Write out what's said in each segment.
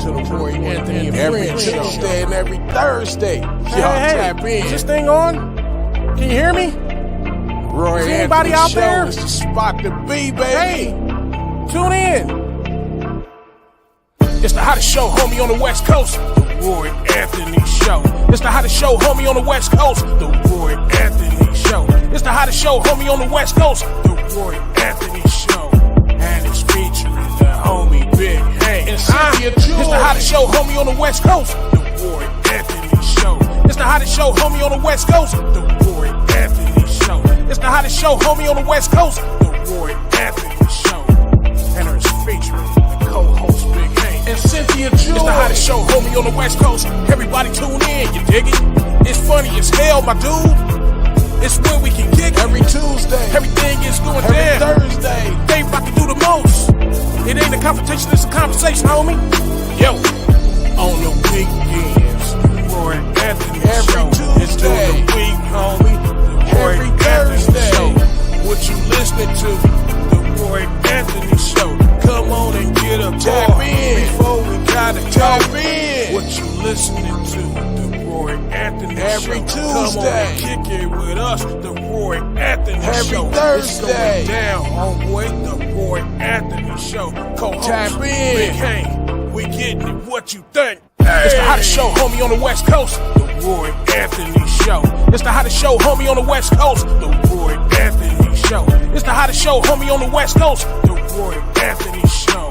to the Roy Anthony every Friends Show. Tuesday and every Thursday. Y'all Hey, tap in. is this thing on? Can you hear me? Roy Is anybody Anthony out Show there? is the spot to be, baby. Hey, tune in. It's the hottest show, homie, on the West Coast. The Roy Anthony Show. It's the hottest show, homie, on the West Coast. The Roy Anthony Show. It's the hottest show, homie, on the West Coast. The Roy Anthony Show. And it's featuring the homie Big Hank. And Cynthia It's the hottest show, homie, on the West Coast. The Roy Anthony Show. It's the hottest show, homie, on the West Coast. The Roy Anthony Show. It's the hottest show, homie, on the West Coast. The Roy Anthony Show. And it's featuring the co-host Big Hank. And Cynthia It's the hottest show, homie, on the West Coast. Everybody tune in, you dig it? It's funny as hell, my dude. It's when we can kick it. Every Tuesday. Everything is going Every down. Thursday. They about to do the most. It ain't a confrontation, it's a conversation, homie. Yo, on the weekends, the Roy Anthony Every Show. It's Tuesday. during the week, homie. The Roy Every Anthony Thursday. Show. What you listening to? The Roy Anthony Show. Come on and get a Tap bar in. before we gotta Tap go. in. What you listening to? The Roy Anthony Every Show. Come on Tuesday. and kick it with us. The Roy Anthony Every Show. Thursday. It's going down, homeboy. The Roy Anthony Show. Co-host Tap in. Big Hank. We getting it. What you think? It's the hottest show, homie, on the West Coast. The Roy Anthony Show. It's the hottest show, homie, on the West Coast. The Roy Anthony Show. It's the hottest show, homie, on the West Coast. The Roy Anthony Show.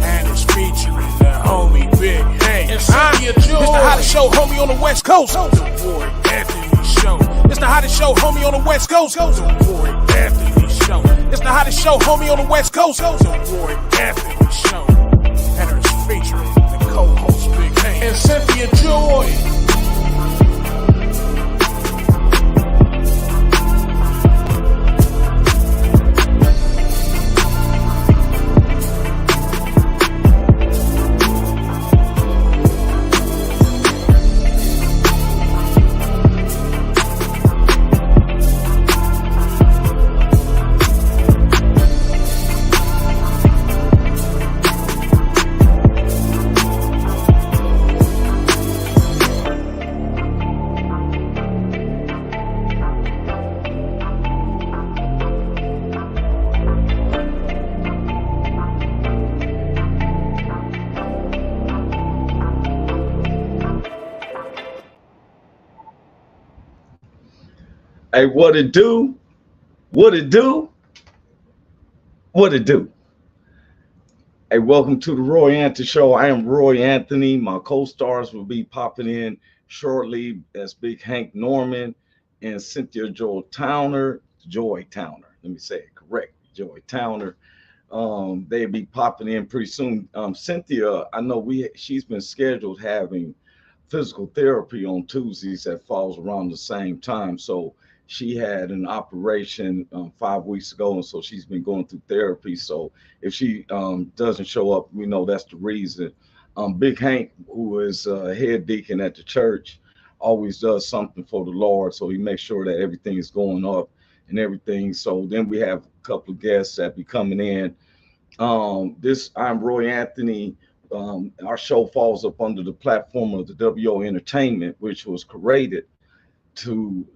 And it's featuring the homie Big Hank. And Cynthia It's the hottest show, homie, on the West Coast. The Roy Anthony Show. It's the hottest show, homie, on the West Coast. The Roy Anthony Show. It's the hottest show, homie, on the West Coast. The Roy Anthony Show. And it's featuring the co-host Big Hank. And Cynthia Joy. Hey, what it do? What it do? What it do? Hey, welcome to the Roy Anthony Show. I am Roy Anthony. My co-stars will be popping in shortly as Big Hank Norman and Cynthia Joy Towner. Let me say it correct. Joy Towner. They'll be popping in pretty soon. Cynthia, I know she's been scheduled having physical therapy on Tuesdays that falls around the same time. So she had an operation 5 weeks ago, and so she's been going through therapy. So if she doesn't show up, we know that's the reason. Big Hank, who is head deacon at the church, always does something for the Lord. So he makes sure that everything is going up and everything. So then we have a couple of guests that be coming in. I'm Roy Anthony. Our show falls up under the platform of the WO Entertainment, which was created to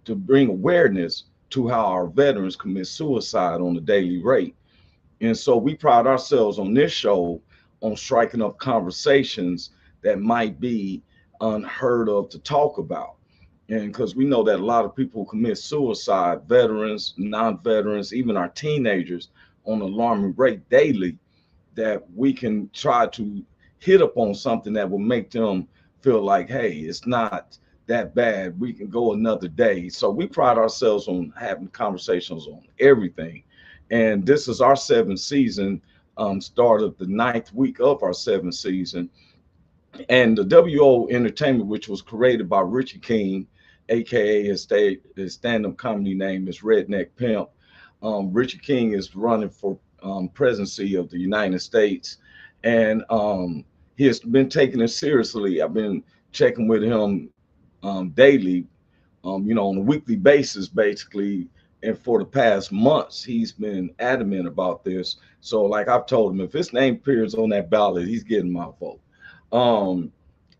bring awareness to how our veterans commit suicide on a daily rate. And so we pride ourselves on this show on striking up conversations that might be unheard of to talk about. And because we know that a lot of people commit suicide, veterans, non-veterans, even our teenagers, on an alarming rate daily, that we can try to hit upon something that will make them feel like, hey, it's not that bad. We can go another day. So we pride ourselves on having conversations on everything. And this is our 7th season, start of the 9th week of our 7th season. And the WO Entertainment, which was created by Richie King, aka his stand-up comedy name is Redneck Pimp. Richie King is running for presidency of the United States, and he has been taking it seriously. I've been checking with him daily, on a weekly basis, basically, and for the past months, he's been adamant about this. So, like I've told him, if his name appears on that ballot, he's getting my vote. Um,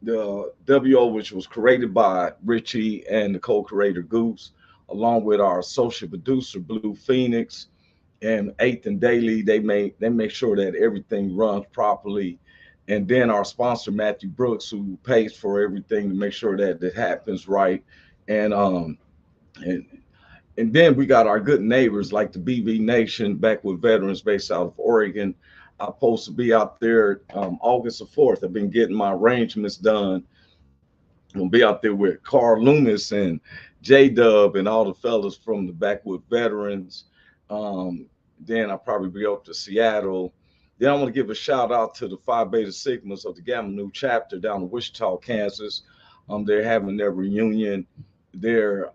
the WO, which was created by Richie and the co-creator Goose, along with our social producer Blue Phoenix and Eighth and Daily, they make sure that everything runs properly. And then our sponsor Matthew Brooks, who pays for everything to make sure that it happens right. And and and then we got our good neighbors like the BB Nation, Backward Veterans based out of Oregon. I'm supposed to be out there August the 4th. I've been getting my arrangements done. I'm gonna be out there with Carl Loomis and J Dub and all the fellas from the Backwood Veterans. Um, then I'll probably be up to Seattle. Then I want to give a shout out to the Phi Beta Sigmas of the Gamma Nu chapter down in Wichita, Kansas. They're having their reunion there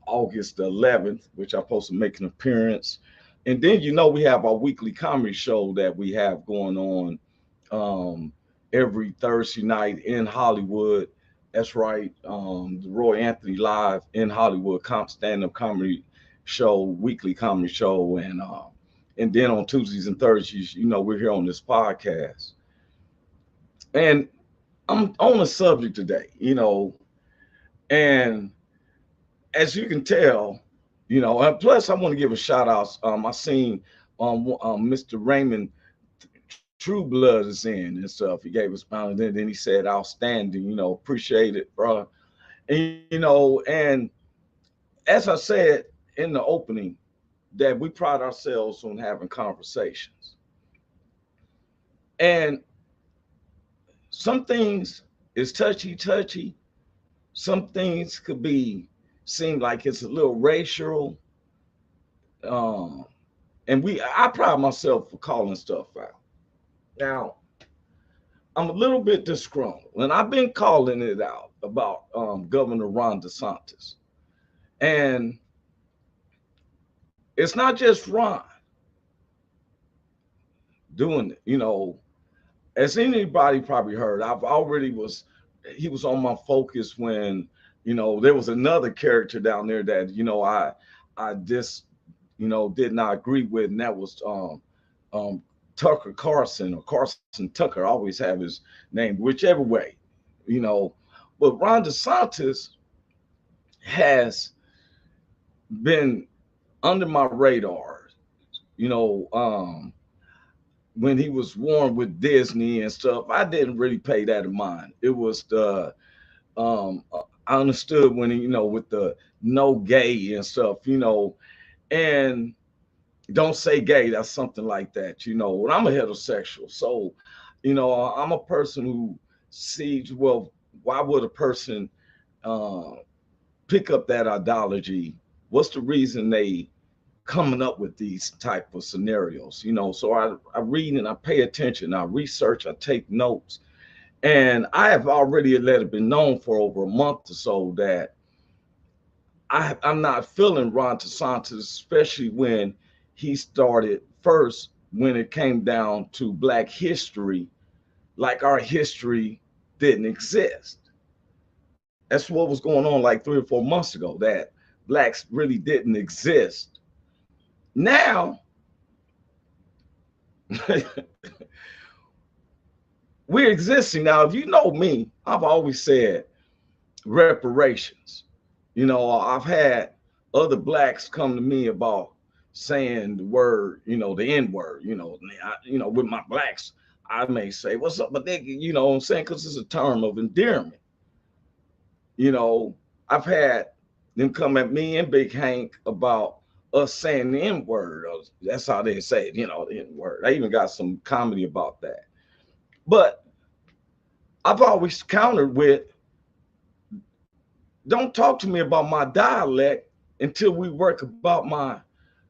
August the 11th, which I'm supposed to make an appearance. And then, we have our weekly comedy show that we have going on every Thursday night in Hollywood. That's right. The Roy Anthony Live in Hollywood stand-up comedy show, weekly comedy show. And then on Tuesdays and Thursdays, we're here on this podcast. And I'm on a subject today, and as you can tell, and plus I want to give a shout out. I seen Mr. Raymond True Blood is in and stuff. He gave us pound, and then he said outstanding, appreciate it, bro. And as I said in the opening, that we pride ourselves on having conversations. And some things is touchy. Some things could seem like it's a little racial. And I pride myself for calling stuff out. Now, I'm a little bit disgruntled, and I've been calling it out about Governor Ron DeSantis. And it's not just Ron doing it, as anybody probably heard, he was on my focus when, there was another character down there that, I just, did not agree with, and that was Tucker Carlson, or Carlson Tucker. I always have his name, whichever way, But Ron DeSantis has been under my radar, when he was warm with Disney and stuff. I didn't really pay that in mind. It was the I understood when he, with the no gay and stuff, and don't say gay, that's something like that, when I'm a heterosexual. So, I'm a person who sees, well, why would a person pick up that ideology? What's the reason they coming up with these type of scenarios? So I read and I pay attention, I research, I take notes. And I have already let it be known for over a month or so that I'm not feeling Ron DeSantis, especially when he started first, when it came down to Black history, like our history didn't exist. That's what was going on like 3 or 4 months ago, that Blacks really didn't exist. Now, we're existing. Now, if you know me, I've always said reparations. I've had other Blacks come to me about saying the word, the N word, with my Blacks, I may say, what's up, but nigga, what I'm saying? Because it's a term of endearment. I've had them come at me and Big Hank about us saying the N word. That's how they say it, the N word. I even got some comedy about that. But I've always countered with, don't talk to me about my dialect until we work about my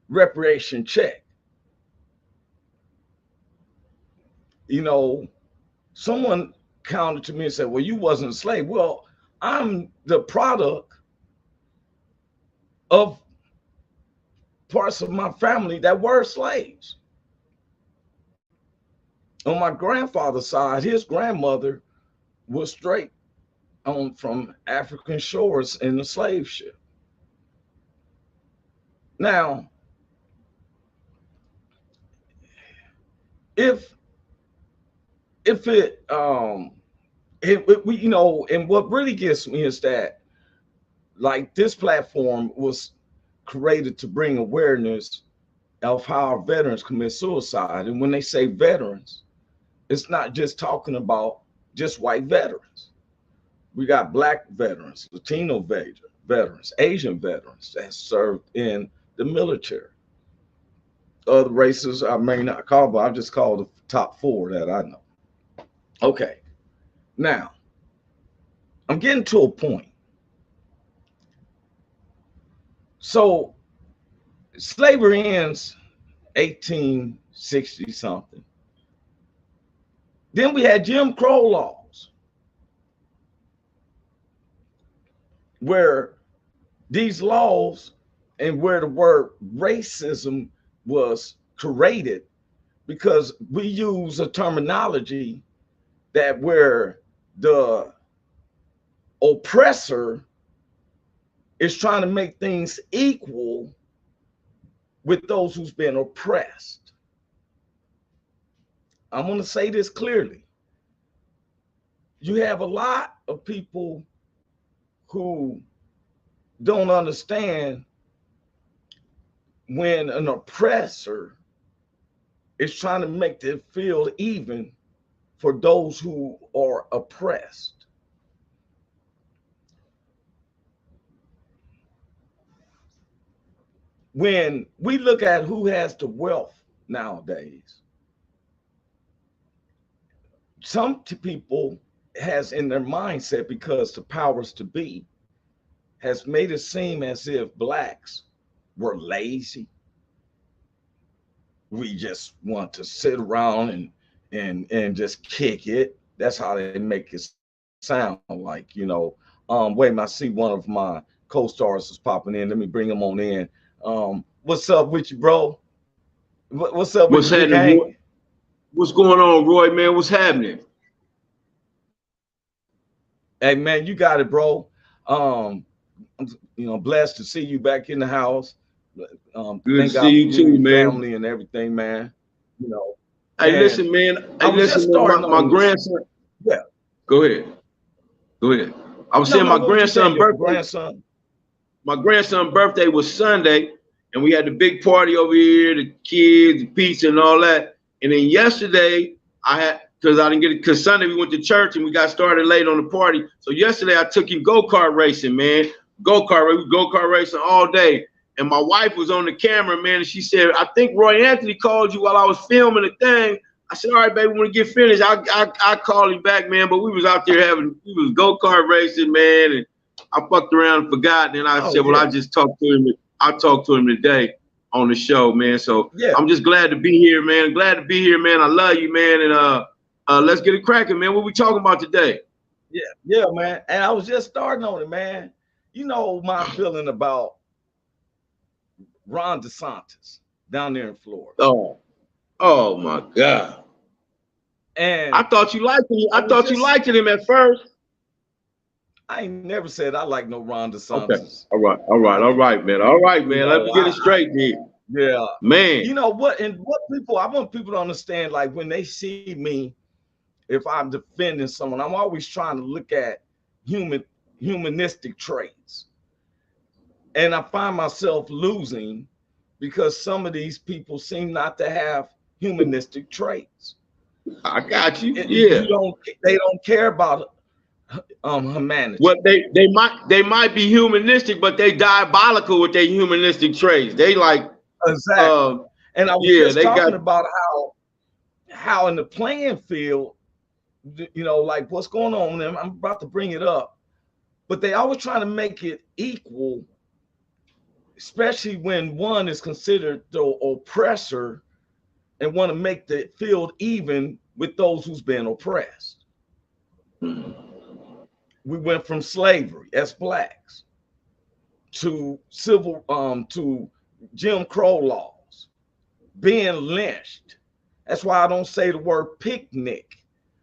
reparation check. Someone countered to me and said, well, you wasn't a slave. Well, I'm the product of parts of my family that were slaves. On my grandfather's side, his grandmother was straight from African shores in the slave ship. Now, if we, and what really gets me is that, like, this platform was created to bring awareness of how our veterans commit suicide. And when they say veterans, it's not just talking about just white veterans. We got black veterans, Latino veterans, Asian veterans that served in the military. Other races I may not call, but I just call the top four that I know. Okay, now I'm getting to a point. So slavery ends 1860 something. Then we had Jim Crow laws, where these laws and where the word racism was created, because we use a terminology that where the oppressor is trying to make things equal with those who's been oppressed. I'm going to say this clearly. You have a lot of people who don't understand when an oppressor is trying to make it feel even for those who are oppressed. When we look at who has the wealth nowadays, some people has in their mindset, because the powers to be has made it seem as if blacks were lazy. We just want to sit around and just kick it. That's how they make it sound like, wait a minute, I see one of my co-stars is popping in. Let me bring him on in. What's up with you, bro? What's up with you, gang? What's going on, Roy, man? What's happening? Hey, man, you got it, bro. I'm blessed to see you back in the house. Good to see you too, man. Family and everything, man. Hey, listen, man. Hey, listen, man. My grandson. Yeah. Go ahead. I was saying my grandson's birthday. My grandson's birthday was Sunday, and we had the big party over here, the kids, the pizza, and all that. And then yesterday, because I didn't get it, because Sunday we went to church and we got started late on the party. So yesterday I took him go-kart racing, man. Go-kart racing all day. And my wife was on the camera, man, and she said, I think Roy Anthony called you while I was filming the thing. I said, all right, baby, when we get finished, I call him back, man. But we was out there we was go-kart racing, man, and I fucked around and forgot. And I said, well, I just talked to him. I talked to him today on the show, man. So I'm just glad to be here, man. Glad to be here, man. I love you, man. And let's get it cracking, man. What we talking about today? Yeah, man. And I was just starting on it, man. You know my feeling about Ron DeSantis down there in Florida. Oh my God. And I thought you liked him. I thought you liked him at first. I ain't never said I like no Ron DeSantis. Okay. All right, man. Let me get it straight, man. Yeah. Man. You know what? And I want people to understand, like, when they see me, if I'm defending someone, I'm always trying to look at humanistic traits. And I find myself losing because some of these people seem not to have humanistic traits. I got you. They don't care about humanity. Well, they might be humanistic, but they diabolical with their humanistic traits. They like exactly. And I was just talking about how in the playing field, like what's going on. And I'm about to bring it up, but they always trying to make it equal, especially when one is considered the oppressor and want to make the field even with those who's been oppressed. We went from slavery as blacks to to Jim Crow laws, being lynched. That's why I don't say the word picnic.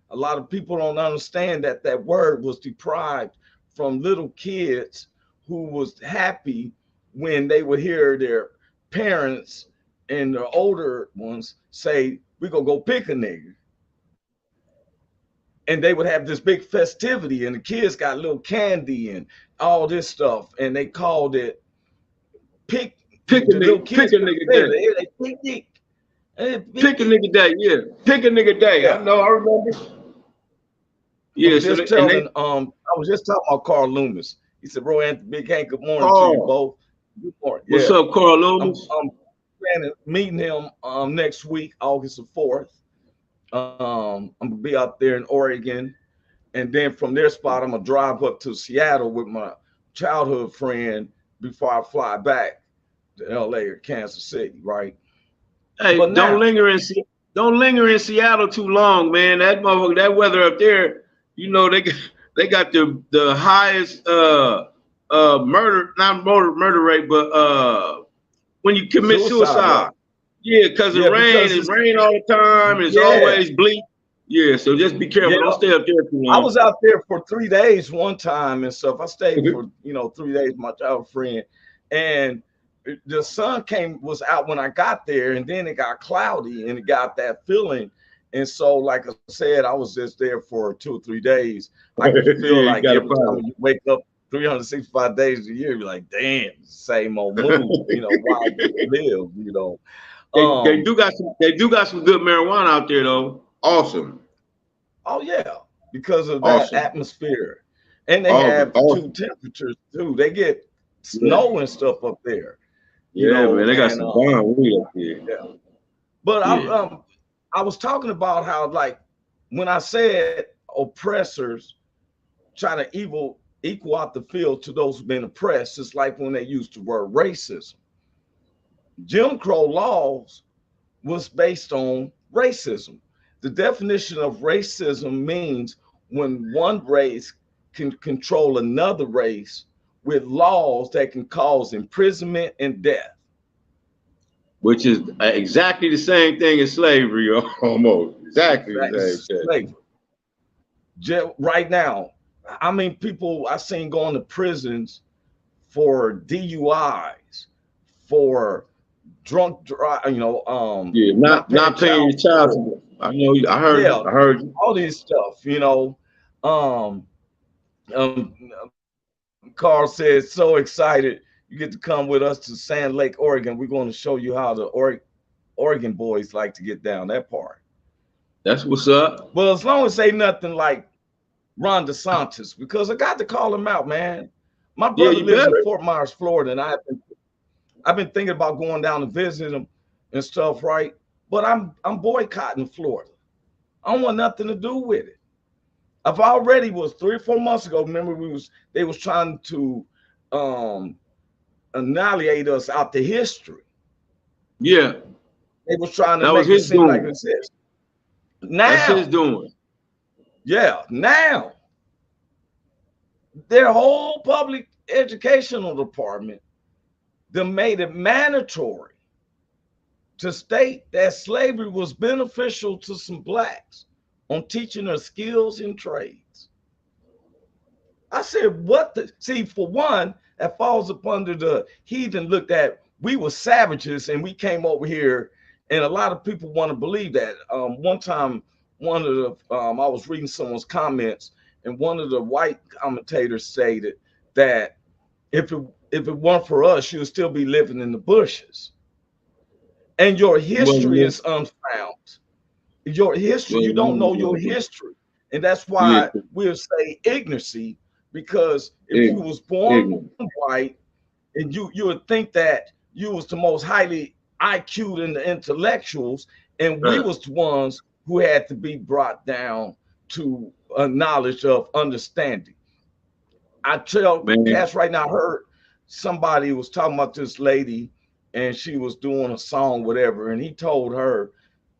A lot of people don't understand that word was deprived from little kids who was happy when they would hear parents and the older ones say, we gonna go pick a nigga. And they would have this big festivity, and the kids got little candy and all this stuff, and they called it pick a nigga day. Pick a nigga day, yeah. Pick a nigga day. Yeah. I know, I remember. Yeah, I was just talking about Carl Loomis. He said, bro, Anthony, Big Hank, good morning to you both. Good morning. What's up, Carl Loomis? I'm planning meeting him next week, August the 4th. I'm gonna be out there in Oregon, and then from their spot, I'm gonna drive up to Seattle with my childhood friend before I fly back to LA or Kansas City, right? Hey, but don't linger in Seattle too long, man. That motherfucker, that weather up there, you know, they got the highest murder rate, but when you commit suicide. Yeah, because it rain all the time, and it's always bleak. Yeah, so just be careful. Don't stay up there too long. I was out there for 3 days one time and stuff. I stayed for 3 days with my childhood friend, and the sun was out when I got there, and then it got cloudy and it got that feeling. And so, like I said, I was just there for 2 or 3 days. I could feel like every time you wake up 365 days a year, you're like, damn, same old mood, while you live, They do got some good marijuana out there though. Awesome. Oh yeah, because of that atmosphere, and they have 2 temperatures too. They get snow and stuff up there. Man, they got some bomb weed up here. Yeah. But I was talking about how, like, when I said oppressors try to equal out the field to those who've been oppressed, it's like when they used the word racism. Jim Crow laws was based on racism. The definition of racism means when one race can control another race with laws that can cause imprisonment and death. Which is exactly the same thing as slavery, almost. Exactly the same thing. Right now, I mean, people I've seen going to prisons for DUIs, for drunk drive, not paying your child support. I know. I heard you. All this stuff, Carl says, so excited you get to come with us to Sand Lake, Oregon. We're going to show you how the Oregon boys like to get down that part. That's what's up. Well, as long as they nothing like Ron DeSantis, because I got to call him out, man. My brother lives in Fort Myers, Florida, and I've been thinking about going down to visit him and stuff, right? But I'm boycotting Florida. I don't want nothing to do with it. I've already was 3 or 4 months ago. Remember, they was trying to annihilate us out the history. Yeah, they was trying to make it seem like it's his. Now that's his doing. Yeah, now their whole public educational department, they made it mandatory to state that slavery was beneficial to some blacks on teaching their skills and trades. I said, what the? See, for one, that falls up under the heathen look that we were savages and we came over here, and a lot of people want to believe that. One time, I was reading someone's comments, and one of the white commentators stated that if it weren't for us, you would still be living in the bushes. And your history is unfound. Your history, you don't know your history. And that's why we'll say ignorancy, because if you was born white, and you would think that you was the most highly IQ'd in the intellectuals, and we was the ones who had to be brought down to a knowledge of understanding. I tell cats right now, I heard somebody was talking about this lady, and she was doing a song, whatever, and he told her,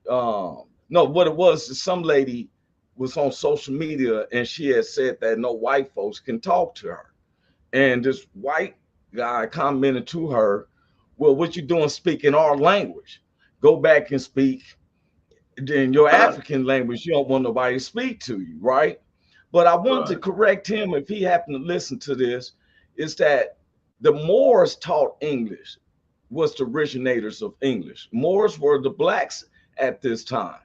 no, what it was is some lady was on social media, and she had said that no white folks can talk to her. And this white guy commented to her, well, what you doing speaking our language? Go back and speak in your African language. You don't want nobody to speak to you, right? But I wanted to correct him, if he happened to listen to this, is that the Moors taught English was the originators of English. Moors were the blacks at this time,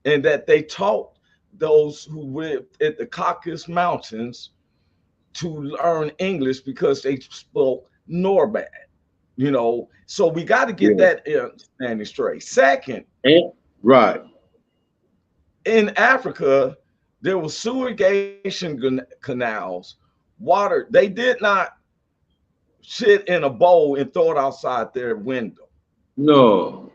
and that they taught those who lived at the Caucasus Mountains to learn English because they spoke Norbat, you know. So we got to get that understanding straight. Second, right, in Africa, there was irrigation canals, water. They did not shit in a bowl and throw it outside their window. No,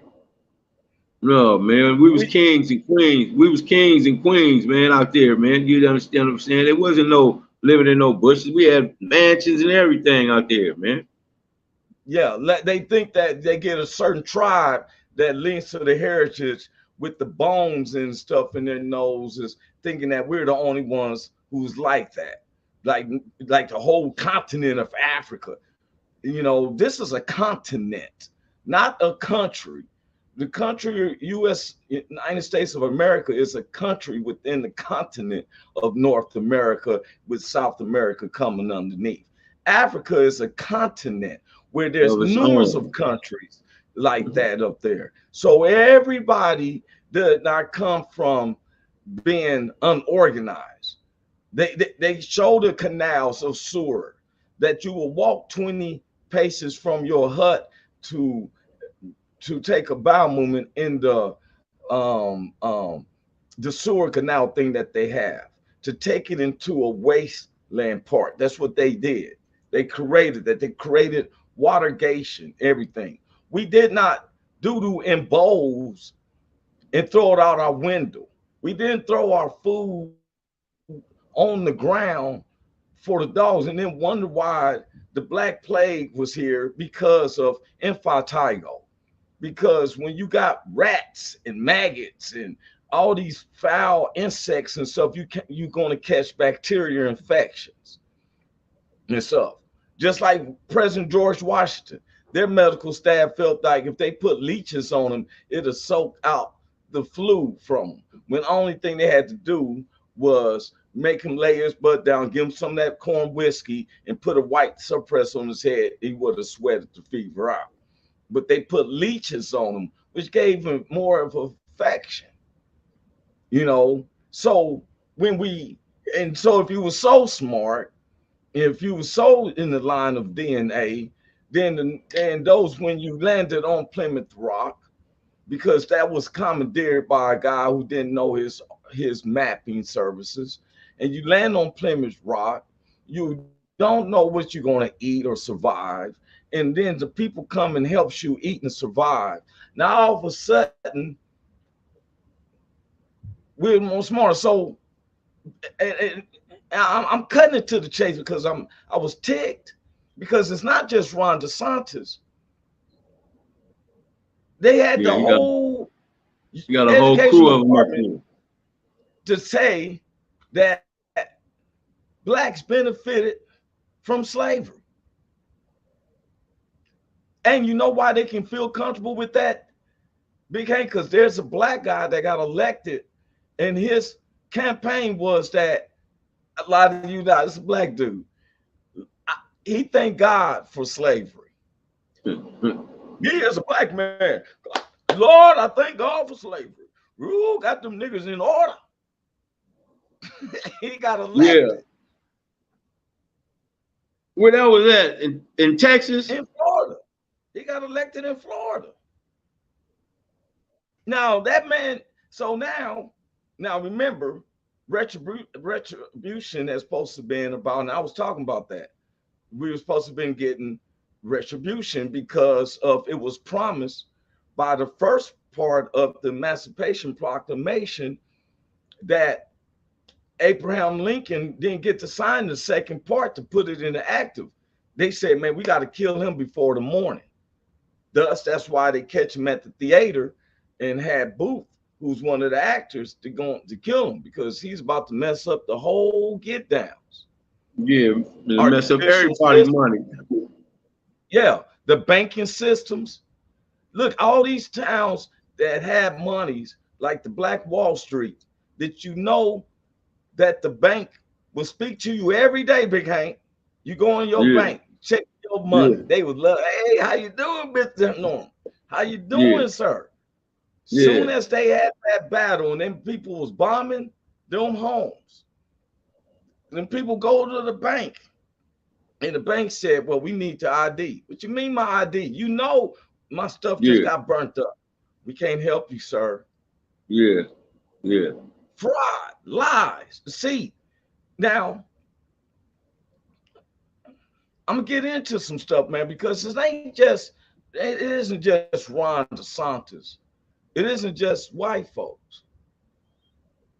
man. We was kings and queens. We was kings and queens, man, out there, man. You understand what I'm saying? There wasn't no living in no bushes. We had mansions and everything out there, man. Yeah, they think that they get a certain tribe that links to the heritage with the bones and stuff in their noses, thinking that we're the only ones who's like that, like the whole continent of Africa. You know, this is a continent, not a country. The country, United States of America, is a country within the continent of North America, with South America coming underneath. Africa is a continent where there's numerous of countries like that up there. So everybody did not come from being unorganized. They show the canals of Seward that you will walk 20 paces from your hut to take a bowel movement in the sewer canal thing that they have, to take it into a wasteland part. That's what they did. They created that. They created watergation, everything. We did not doo-doo in bowls and throw it out our window. We didn't throw our food on the ground for the dogs and then wonder why the Black Plague was here because of infantigo. Because when you got rats and maggots and all these foul insects and stuff, you're going to catch bacteria infections and stuff. Just like President George Washington, their medical staff felt like if they put leeches on them, it'll soak out the flu from them. When the only thing they had to do was make him lay his butt down, give him some of that corn whiskey, and put a white suppress on his head, he would have sweated the fever out. But they put leeches on him, which gave him more of an infection. You know, so if you were so smart, if you were so in the line of DNA, then those, when you landed on Plymouth Rock, because that was commandeered by a guy who didn't know his mapping services, and you land on Plymouth Rock, you don't know what you're going to eat or survive, and then the people come and helps you eat and survive. Now all of a sudden, we're more smarter. So and I'm cutting it to the chase because I was ticked, because it's not just Ron DeSantis. They had you got a whole crew of them to say that blacks benefited from slavery. And you know why they can feel comfortable with that, Big Hank? Because there's a black guy that got elected, and his campaign was that, a lot of you know, it's a black dude. He thanked God for slavery. He is a black man. Lord, I thank God for slavery. Ooh, got them niggas in order. He got elected. Yeah. Where that was at? In Texas? In Florida. He got elected in Florida. Now that man, so now remember, retribution is supposed to be about, and I was talking about that. We were supposed to have been getting retribution because of it was promised by the first part of the Emancipation Proclamation that Abraham Lincoln didn't get to sign the second part to put it into active. They said, man, we got to kill him before the morning. Thus, that's why they catch him at the theater and had Booth, who's one of the actors, to kill him because he's about to mess up the whole get downs. Yeah, mess up everybody's money. Yeah, the banking systems. Look, all these towns that have monies, like the Black Wall Street, that you know that the bank will speak to you every day, Big Hank. You go in your bank, check your money. Yeah. They would love, hey, how you doing, Mr. Norm? How you Yeah. doing, sir? Yeah. Soon as they had that battle and then people was bombing them homes, then people go to the bank. And the bank said, well, we need to ID. What you mean my ID? You know my stuff just got burnt up. We can't help you, sir. Yeah. Yeah. Fraud, lies, deceit. Now, I'm gonna get into some stuff, man, because it isn't just Ron DeSantis. It isn't just white folks.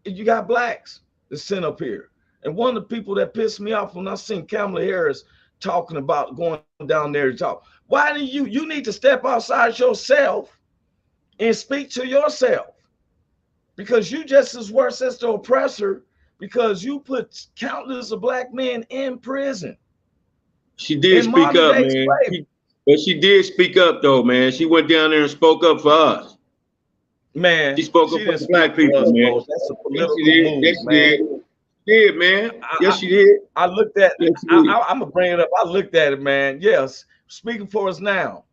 You got blacks that sent up here. And one of the people that pissed me off when I seen Kamala Harris talking about going down there to talk. Why do you need to step outside yourself and speak to yourself? Because you just as worse as the oppressor, because you put countless of black men in prison. She did speak up, man. But she did speak up, though, man. She went down there and spoke up for us. Man, she spoke up for the black people, us, man. Bro. That's a political move, yes, man. She did, man. Yes, she did. I looked at it. Yes, I'm gonna bring it up. I looked at it, man. Yes, speaking for us now.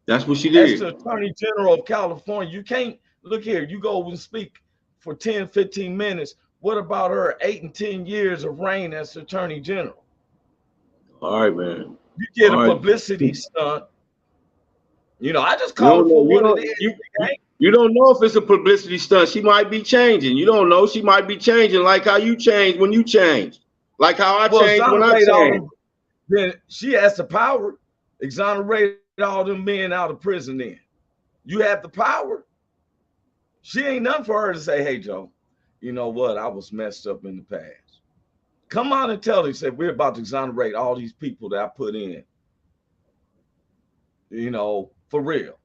That's what she did. As the Attorney General of California, you can't look here. You go and speak for 10, 15 minutes. What about her 8 and 10 years of reign as Attorney General? All right, man. You get a publicity stunt. You know, I just call it for what it is. You don't know if it's a publicity stunt. She might be changing. You don't know. She might be changing like how you changed when you changed. Like how I changed when I changed. Then she has the power. Exonerate all them men out of prison then. You have the power. She ain't nothing for her to say, hey, Joe, you know what? I was messed up in the past. Come on and tell them, say, we're about to exonerate all these people that I put in. You know, for real.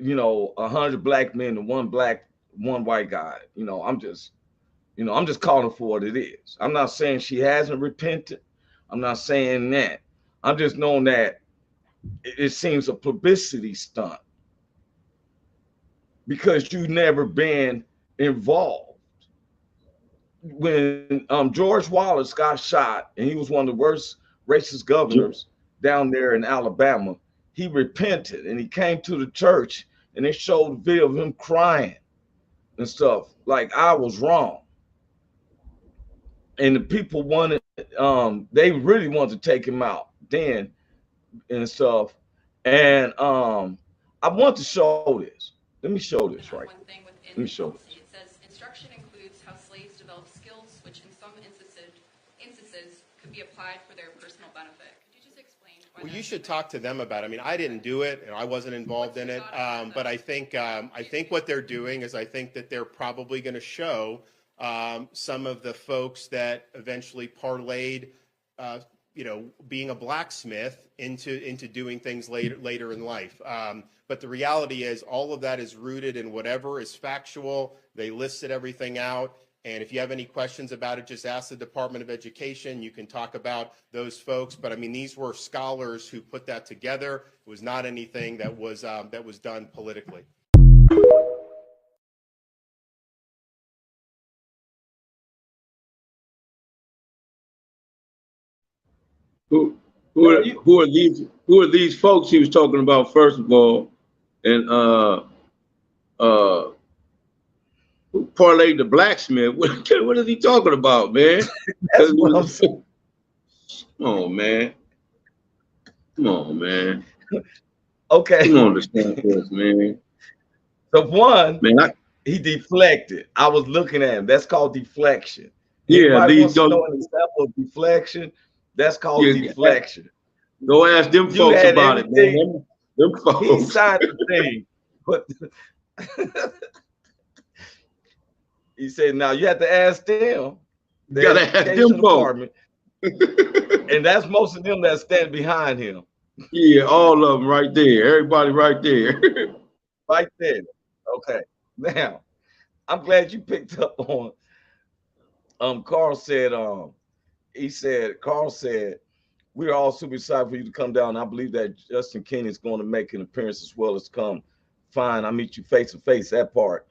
You know, 100 black men and one white guy. You know, I'm just calling for what it is. I'm not saying she hasn't repented. I'm not saying that. I'm just knowing that it seems a publicity stunt because you've never been involved. When George Wallace got shot and he was one of the worst racist governors down there in Alabama, he repented and he came to the church and they showed a video of him crying and stuff like I was wrong. And the people wanted, they really wanted to take him out then and stuff. And I want to show this. Let me show this right. Let me show this. It says instruction includes how slaves develop skills, which in some instances could be applied for their personal benefit. Could you just explain? Well, you should talk to them about it. I mean, I didn't do it, and I wasn't involved in it. But I think what they're doing is I think that they're probably going to show some of the folks that eventually parlayed, being a blacksmith into doing things later in life. But the reality is all of that is rooted in whatever is factual. They listed everything out. And if you have any questions about it, just ask the Department of Education. You can talk about those folks. But I mean, these were scholars who put that together. It was not anything that was done politically. Who are these folks he was talking about, first of all, and who parlayed the blacksmith? What is he talking about, man? That's what I'm saying. Come on, man. Come on, man. Okay. Come on, understand this, man. The one, man, he deflected. I was looking at him. That's called deflection. Yeah, these know an example of deflection. That's called deflection. Go ask them folks about it, man. Them folks. He signed the thing, but he said, "Now you have to ask them." You gotta ask them folks. And that's most of them that stand behind him. Yeah, all of them right there. Everybody right there. Right there. Okay. Now, I'm glad you picked up on. Carl said, Carl said, we're all super excited for you to come down. I believe that Justin King is going to make an appearance as well as come. Fine, I'll meet you face to face. That part.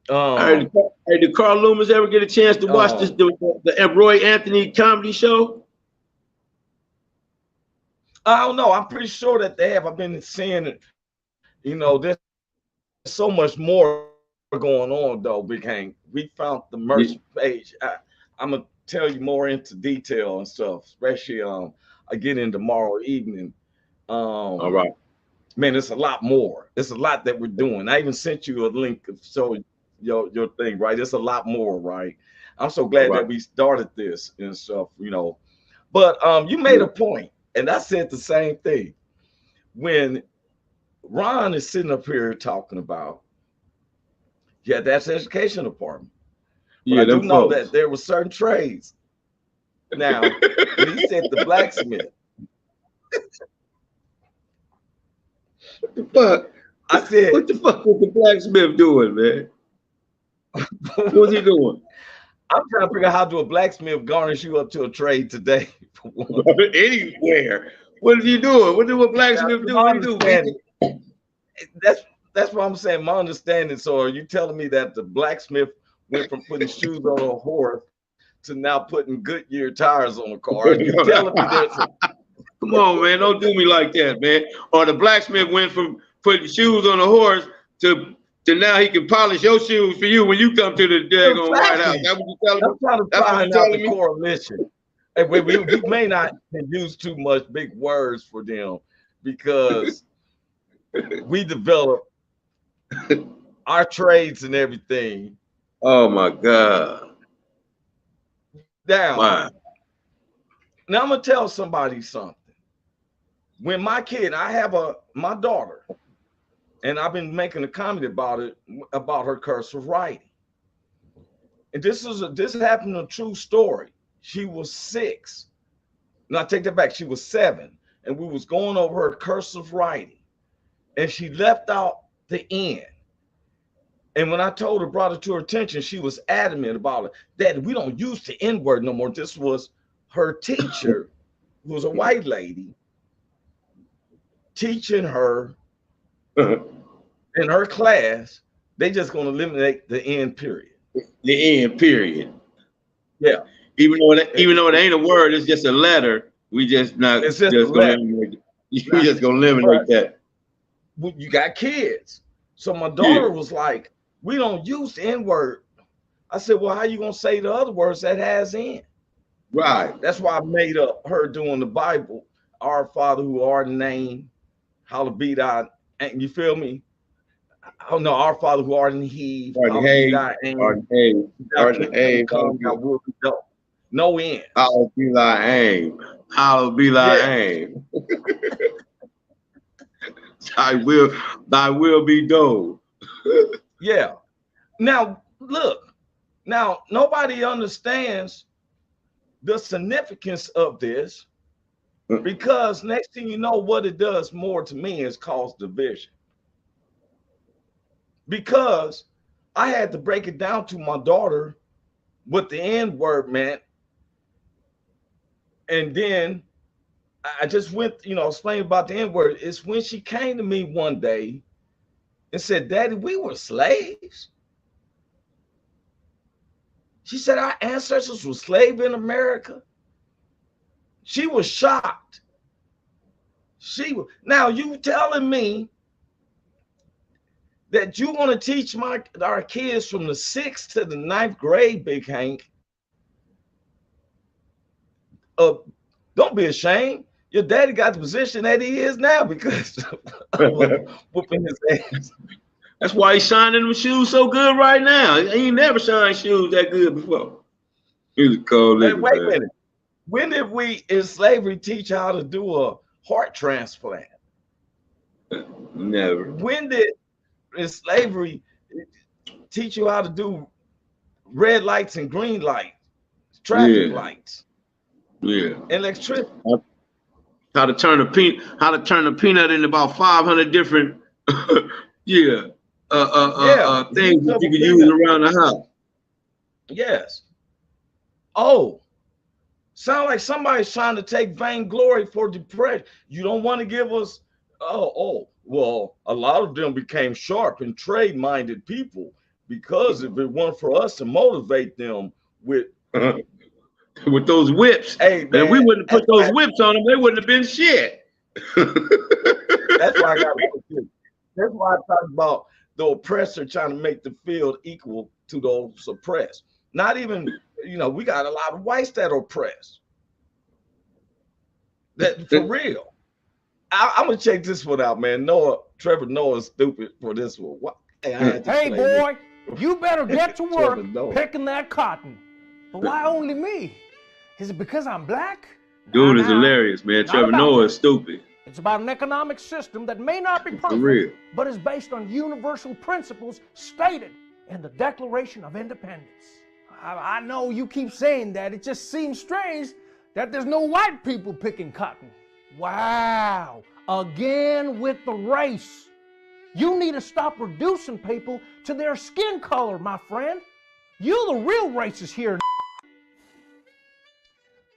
Hey, did Carl Loomis ever get a chance to watch the Roy Anthony comedy show? I don't know. I'm pretty sure that they have. I've been seeing it. You know, there's so much more going on though, Big Hank. We found the merch page. I'm gonna tell you more into detail and stuff, especially I get in tomorrow evening. All right. Man, it's a lot more. It's a lot that we're doing. I even sent you a link of so your thing, right? It's a lot more, right? I'm so glad that we started this and stuff, you know. But you made a point, and I said the same thing. When Ron is sitting up here talking about, yeah, that's the education department. But I do know that there were certain trades. Now, when he said the blacksmith, what the fuck? I said, what the fuck was the blacksmith doing, man? What was he doing? I'm trying to figure out how to a blacksmith garnish you up to a trade today. Anywhere. What is he doing? What do a blacksmith do? What do he do? That's what I'm saying. My understanding. So are you telling me that the blacksmith went from putting shoes on a horse to now putting Goodyear tires on a car? Are you telling me there's a... Come on, man. Don't do me like that, man. Or the blacksmith went from putting shoes on a horse to now he can polish your shoes for you when you come to the daggone White House. That's what you telling me? I'm trying to find out the correlation. And we may not use too much big words for them because we develop our trades and everything. Oh my God. Now, wow. Now I'm gonna tell somebody something. When my kid, I have my daughter, and I've been making a comment about it, about her cursive writing. And this happened a true story. She was 6. No, I take that back. She was 7, and we was going over her cursive writing, and she left out the N. And when I told her, brought it to her attention, she was adamant about it. That we don't use the N word no more. This was her teacher, who was a white lady, teaching her in her class. They just going to eliminate the N period. The N period. Yeah. Even though it ain't a word, it's just a letter. We just not. It's just gonna eliminate. You just gonna eliminate that. Well, you got kids, so my daughter was like, "We don't use the N word." I said, "Well, how you gonna say the other words that has N?" Right. That's why I made up her doing the Bible. Our Father who art in name, hallowed be thy. And you feel me? Oh no, our Father who art in heave, hallowed be thy name. No end. Hallowed be thy aim. Hallowed be thy aim. Thy will be done. Yeah. Now look. Now nobody understands the significance of this, because next thing you know, what it does more to me is cause division. Because I had to break it down to my daughter what the N word meant. And then I just went, explained about the N word. It's when she came to me one day and said, "Daddy, we were slaves." She said, "Our ancestors were slaves in America." She was shocked. Now you telling me that you want to teach our kids from the 6th to the 9th grade, Big Hank? Don't be ashamed. Your daddy got the position that he is now because of whooping his ass. That's why he's shining them shoes so good right now. He ain't never shined shoes that good before. He was cold. Wait a minute. When did we in slavery teach how to do a heart transplant? Never. When did in slavery teach you how to do red lights and green lights, traffic lights? Yeah. Electricity. How to turn a peanut into about 500 different things that you can use around the house. Yes. Oh, sound like somebody's trying to take vainglory for depression. You don't want to give us, well, a lot of them became sharp and trade-minded people because if it weren't for us to motivate them with with those whips, hey, man, and we wouldn't put those whips on them, they wouldn't have been shit. That's why I got to. That's why I talk about the oppressor trying to make the field equal to those oppressed. Not even, we got a lot of whites that are oppressed. That for real. I'm gonna check this one out, man. Trevor Noah's stupid for this one. What? Hey boy, you better get to work picking that cotton. But why only me? Is it because I'm black? Dude is hilarious, man. Trevor Noah is stupid. It's about an economic system that may not be For real. perfect, but is based on universal principles stated in the Declaration of Independence. I know you keep saying that. It just seems strange that there's no white people picking cotton. Wow, again with the race. You need to stop reducing people to their skin color, my friend. You're the real racist here.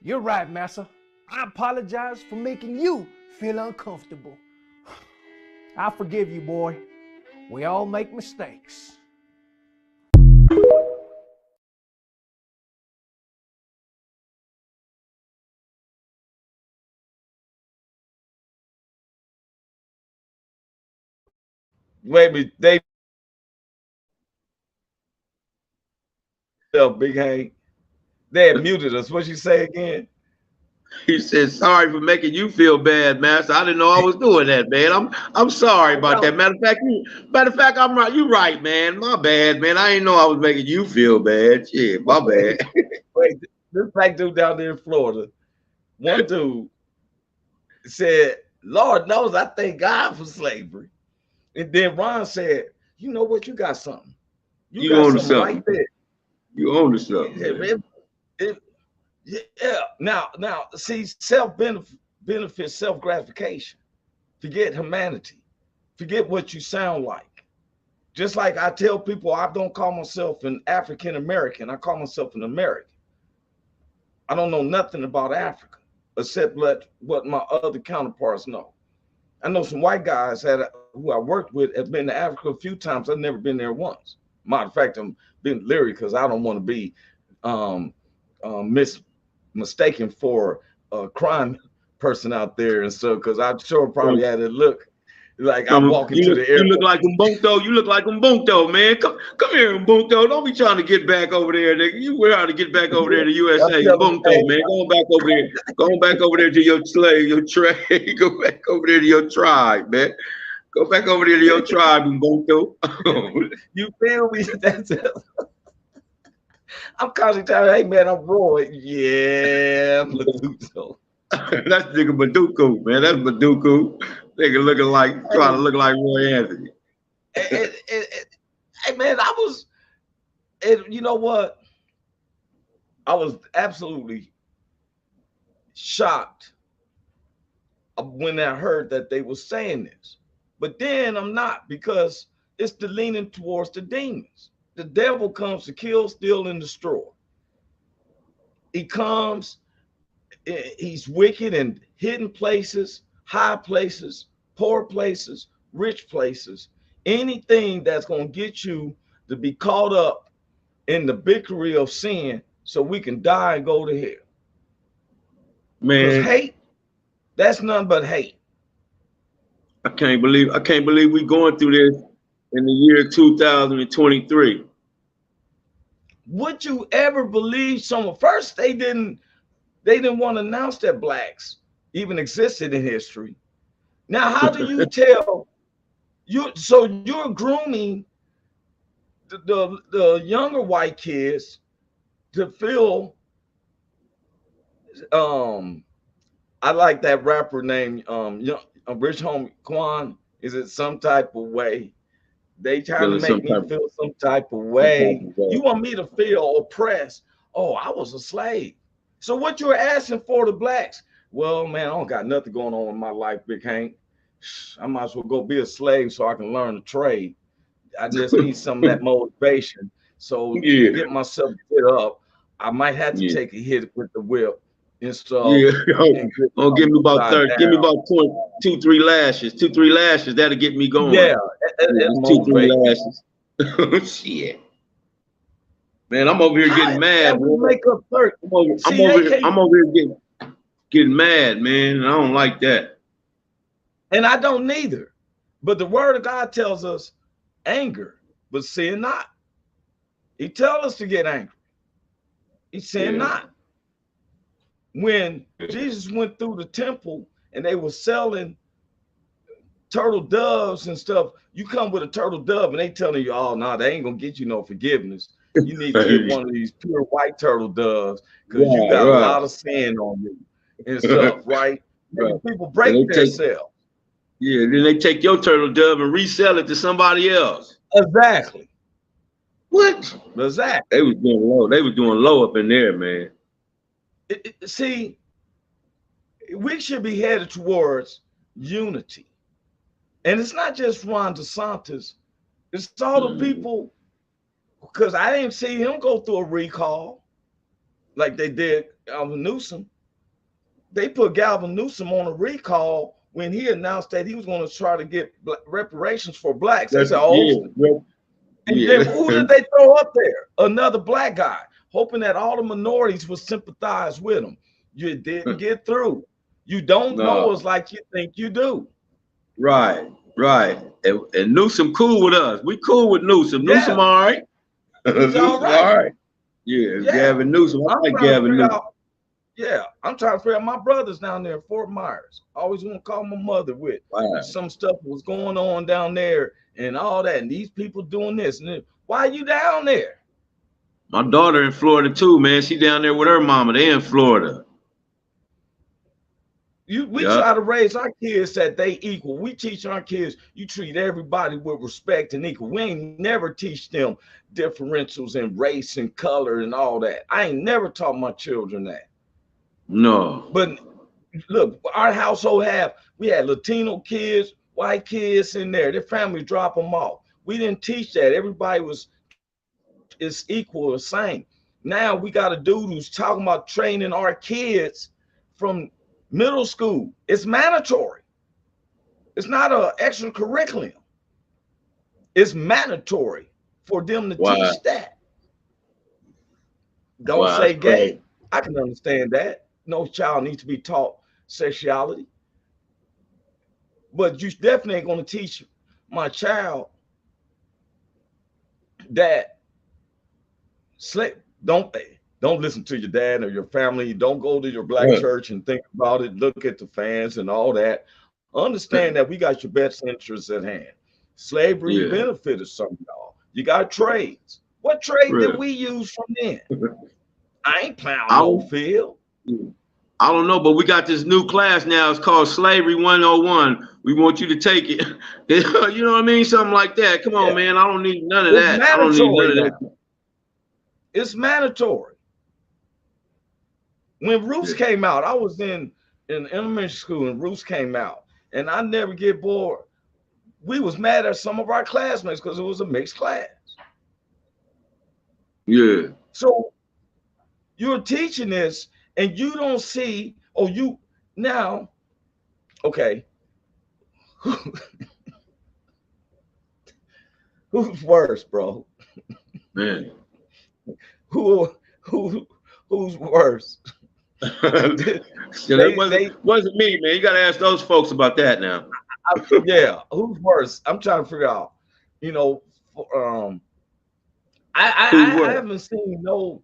You're right, Massa. I apologize for making you feel uncomfortable. I forgive you, boy. We all make mistakes. Maybe Big Hank. They had muted us. What you say again? He said, "Sorry for making you feel bad, Master. I didn't know I was doing that, man. I'm sorry about that. Matter of fact, I'm right. You're right, man. My bad, man. I didn't know I was making you feel bad. Shit, my bad." Wait, this black dude down there in Florida, one dude said, "Lord knows I thank God for slavery." And then Ron said, "You know what? You got something. You own something right there. You own something." Yeah. Now, see, self-benefit, self-gratification. Forget humanity. Forget what you sound like. Just like I tell people, I don't call myself an African American. I call myself an American. I don't know nothing about Africa except what my other counterparts know. I know some white guys who I worked with have been to Africa a few times. I've never been there once. Matter of fact, I'm being leery because I don't want to be mistaken for a crime person out there and stuff. Because I'm sure probably had it look like I'm walking to the airport. You look like Ubuntu. You look like Ubuntu, man. Come here, Ubuntu. Don't be trying to get back over there. You were trying to get back over there to USA. Ubuntu, man. Going back over there. Going back over there to your slave, your trade. Go back over there to your tribe, man. Go back over there to your tribe, Ubuntu. You feel me? That's it. I'm constantly telling, hey man, I'm Roy. Yeah, Medusa. That's nigga Medusa, man. That's Medusa. Nigga trying to look like Roy Anthony. Hey man, you know what? I was absolutely shocked when I heard that they were saying this. But then I'm not, because it's the leaning towards the demons. The devil comes to kill, steal, and destroy. He comes, he's wicked in hidden places, high places, poor places, rich places. Anything that's going to get you to be caught up in the bickery of sin so we can die and go to hell. Man, hate, that's nothing but hate. I can't believe we're going through this in the year 2023. Would you ever believe someone? First, they didn't want to announce that blacks even existed in history. Now, how do you tell so you're grooming the younger white kids to feel I like that rapper named Rich Homie Quan. Is it some type of way? They trying to make me feel some type of way. You want me to feel oppressed? Oh, I was a slave. So what you're asking for the blacks? Well, man, I don't got nothing going on in my life, Big Hank. I might as well go be a slave so I can learn a trade. I just need some of that motivation. So to get myself get up, I might have to take a hit with the whip and stuff. Yeah, give me about 30. Give me about 2, 3 lashes. 2, 3 lashes. That'll get me going. Yeah, 2, 3 lashes. Shit. Man, I'm over here getting mad. Make up 30. I'm over here getting mad, man. I don't like that. And I don't neither. But the word of God tells us anger, but sin not. He tells us to get angry. He said not. When Jesus went through the temple and they were selling turtle doves and stuff, you come with a turtle dove and they telling you, oh, no, they ain't going to get you no forgiveness. You need to get one of these pure white turtle doves because you got a lot of sin on you and stuff, right? People break themselves. Yeah, then they take your turtle dove and resell it to somebody else. Exactly. What? Exactly. They was doing low. They was doing low up in there, man. See, we should be headed towards unity. And it's not just Ron DeSantis. It's all the people, because I didn't see him go through a recall like they did Galvin Newsom. They put Galvin Newsom on a recall when he announced that he was going to try to get reparations for blacks. They said, oh, and then who did they throw up there? Another black guy, hoping that all the minorities would sympathize with him. You didn't get through. You don't know us like you think you do. Right. And Newsom cool with us. We cool with Newsom. Newsom all right. He's all right. Yeah, Gavin Newsom. I like Gavin Newsom. Yeah, I'm trying to figure out my brothers down there in Fort Myers. I always want to call my mother with some stuff was going on down there and all that. And these people doing this. And then, why are you down there? My daughter in Florida too, man. She down there with her mama. They in Florida. We try to raise our kids that they equal. We teach our kids you treat everybody with respect and equal. We ain't never teach them differentials in race and color and all that. I ain't never taught my children that. No. But look, our household we had Latino kids, white kids in there. Their family drop them off. We didn't teach that. Everybody is equal or same. Now we got a dude who's talking about training our kids from middle school. It's mandatory. It's not an extra curriculum. It's mandatory for them to teach that. Don't say gay. I can understand that. No child needs to be taught sexuality. But you definitely ain't going to teach my child that don't listen to your dad or your family. Don't go to your black church and think about it. Look at the fans and all that. Understand that we got your best interests at hand. Slavery benefited some of y'all. You got trades. What trade did we use from then? I ain't plowing no field. I don't know, but we got this new class now. It's called Slavery 101. We want you to take it. You know what I mean? Something like that. Come on, man. I don't need none of that. I don't need none of that. It's mandatory. When Roots came out, I was in elementary school and Roots came out, and I never get bored. We was mad at some of our classmates because it was a mixed class. Yeah. So you're teaching this and you don't see, okay. Who's worse, bro? Man. Who's worse? It wasn't me, man. You got to ask those folks about that now. Who's worse? I'm trying to figure out. I haven't seen no.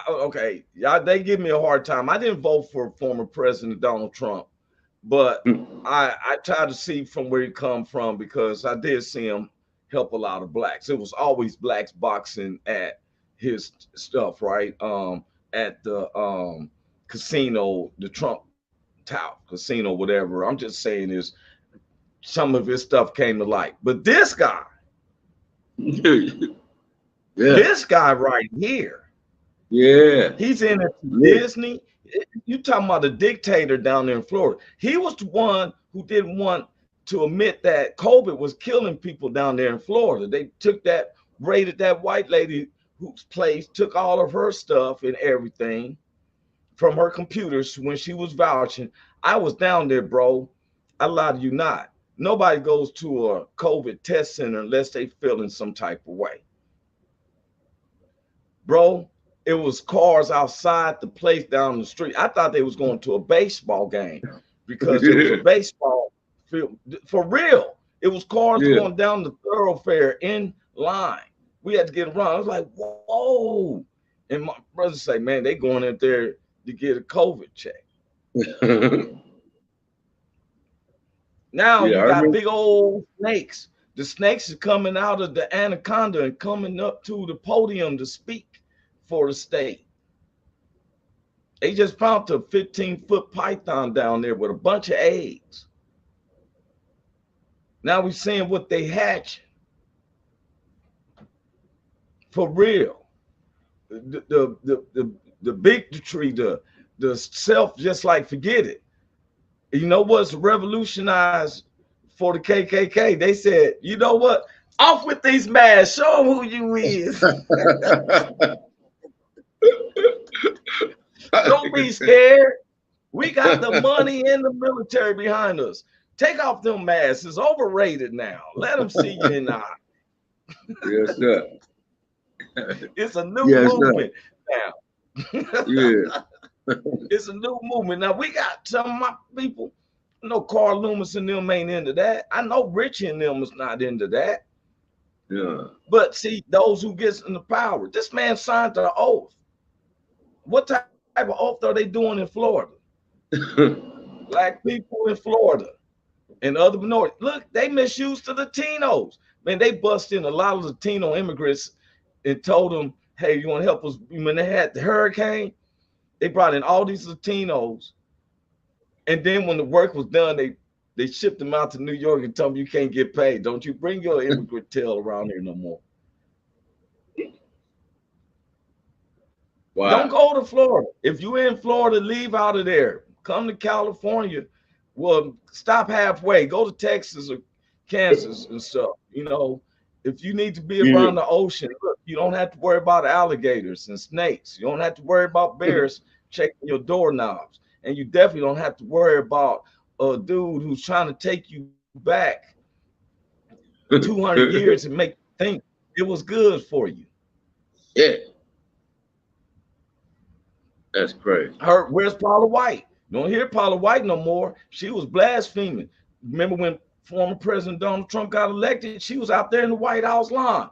Okay, they give me a hard time. I didn't vote for former President Donald Trump, but I try to see from where he come from because I did see him help a lot of blacks. It was always blacks boxing at his stuff, right? At the casino, the Trump Tower casino, whatever. I'm just saying is some of his stuff came to light. But this guy, this guy right here, he's in it Disney. You talking about the dictator down there in Florida. He was the one who didn't want to admit that COVID was killing people down there in Florida. They raided that white lady whose place, took all of her stuff and everything from her computers when she was vouching. I was down there, bro. I lie to you not. Nobody goes to a COVID test center unless they feel in some type of way. Bro, it was cars outside the place down the street. I thought they was going to a baseball game because it was a baseball For real. It was cars going down the thoroughfare in line. We had to get around. I was like, whoa. And my brother say, man, they going in there to get a COVID check. Now you got big old snakes. The snakes are coming out of the anaconda and coming up to the podium to speak for the state. They just found a 15-foot python down there with a bunch of eggs. Now we're seeing what they hatch. For real. The bigotry, the self, just like forget it. You know what's revolutionized for the KKK? They said, you know what? Off with these masks. Show them who you is. Don't be scared. We got the money and the military behind us. Take off them masks. It's overrated now. Let them see you in the eye. Yes, sir. It's a new movement now. Yeah. It's a new movement. Now, we got some of my people. I know Carl Loomis and them ain't into that. I know Richie and them is not into that. Yeah. But see, those who gets in the power, this man signed the oath. What type of oath are they doing in Florida? Black people in Florida and other minorities. Look, they misused the Latinos. Man, they bust in a lot of Latino immigrants and told them, hey, you want to help us? When they had the hurricane, they brought in all these Latinos. And then when the work was done, they shipped them out to New York and told them you can't get paid. Don't you bring your immigrant tail around here no more. Wow. Don't go to Florida. If you're in Florida, leave out of there. Come to California. Well, stop halfway. Go to Texas or Kansas and stuff. You know, if you need to be around the ocean, look, you don't have to worry about alligators and snakes. You don't have to worry about bears checking your doorknobs. And you definitely don't have to worry about a dude who's trying to take you back 200 years and make you think it was good for you. Yeah. That's crazy. Where's Paula White? You don't hear Paula White no more. She was blaspheming. Remember when former President Donald Trump got elected? She was out there in the White House lawn.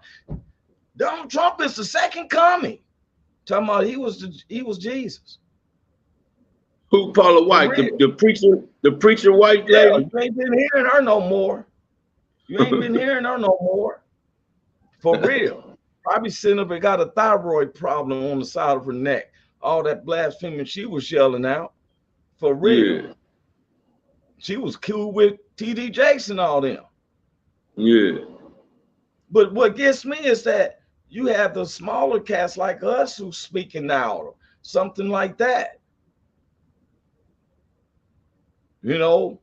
Donald Trump is the second coming. Talking about he was Jesus. Who Paula White? The preacher white lady? Yeah, you ain't been hearing her no more. You ain't been hearing her no more. For real. Probably sitting up and got a thyroid problem on the side of her neck. All that blasphemy she was yelling out. For real. Yeah. She was cool with T.D. Jakes and all them. Yeah. But what gets me is that you have the smaller cats like us who's speaking out or something like that. You know,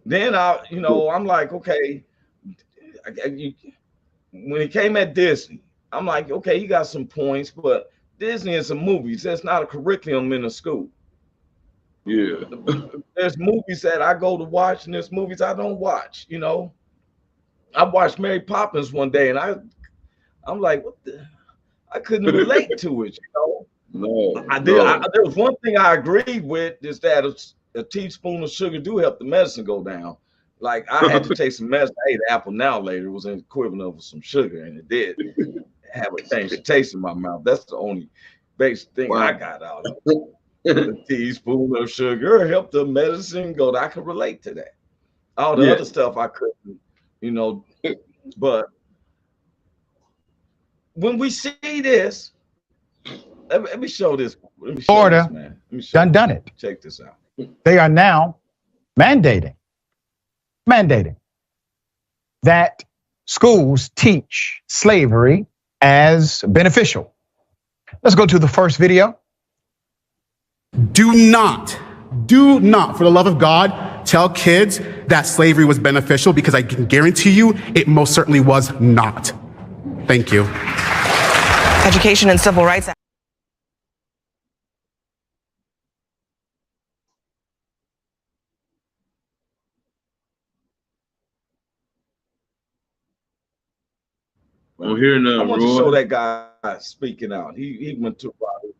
then I'm like, okay, when he came at Disney, I'm like, okay, he got some points, but Disney is some movies. That's not a curriculum in a school. Yeah. There's movies that I go to watch and there's movies I don't watch, you know. I watched Mary Poppins one day and I'm like, what the? I couldn't relate to it, you know. No. I did. No. There was one thing I agreed with is that a teaspoon of sugar do help the medicine go down. Like I had to take some medicine. I ate an apple now later. It was an equivalent of some sugar, and it did have a change of taste in my mouth. That's the only basic thing I got out of it. A teaspoon of sugar helped the medicine go. I could relate to that. All the other stuff I couldn't, you know. But when we see this, let me show this. Florida done it. Check this out. They are now mandating that schools teach slavery as beneficial. Let's go to the first video. Do not, for the love of God, tell kids that slavery was beneficial, because I can guarantee you it most certainly was not. Thank you. Education and Civil Rights Act. I don't hear nothing. I want to show that guy speaking out. He went to Robert.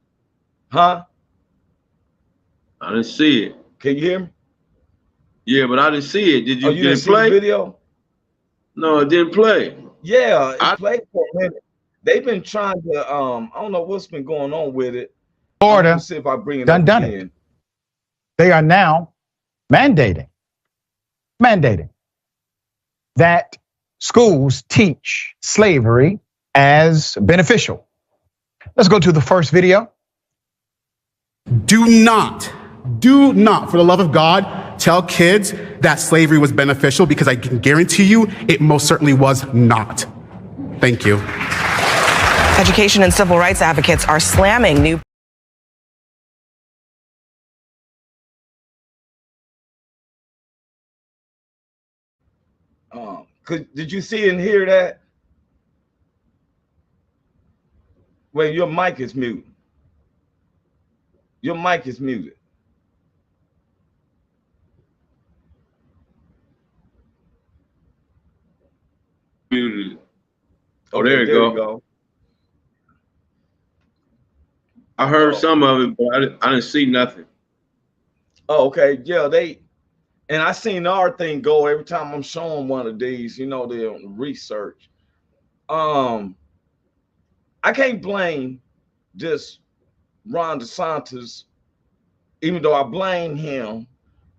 Huh? I didn't see it. Can you hear me? Yeah, but I didn't see it. You didn't see play? The video? No, it didn't play. Yeah, it played for a minute. They've been trying to I don't know what's been going on with it. Florida I'm gonna see if I bring it done up it. again. They are now mandating that schools teach slavery as beneficial. Let's go to the first video. Do not, for the love of God, tell kids that slavery was beneficial, because I can guarantee you it most certainly was not. Thank you. Education and civil rights advocates are slamming new. Did you see and hear that? Well, your mic is muted. Your mic is muted. Muted. Oh, there you go. I heard some of it, but I didn't see nothing. Oh, okay. Yeah, and I seen our thing go every time I'm showing one of these, you know, they're on research. I can't blame just Ron DeSantis, even though I blame him,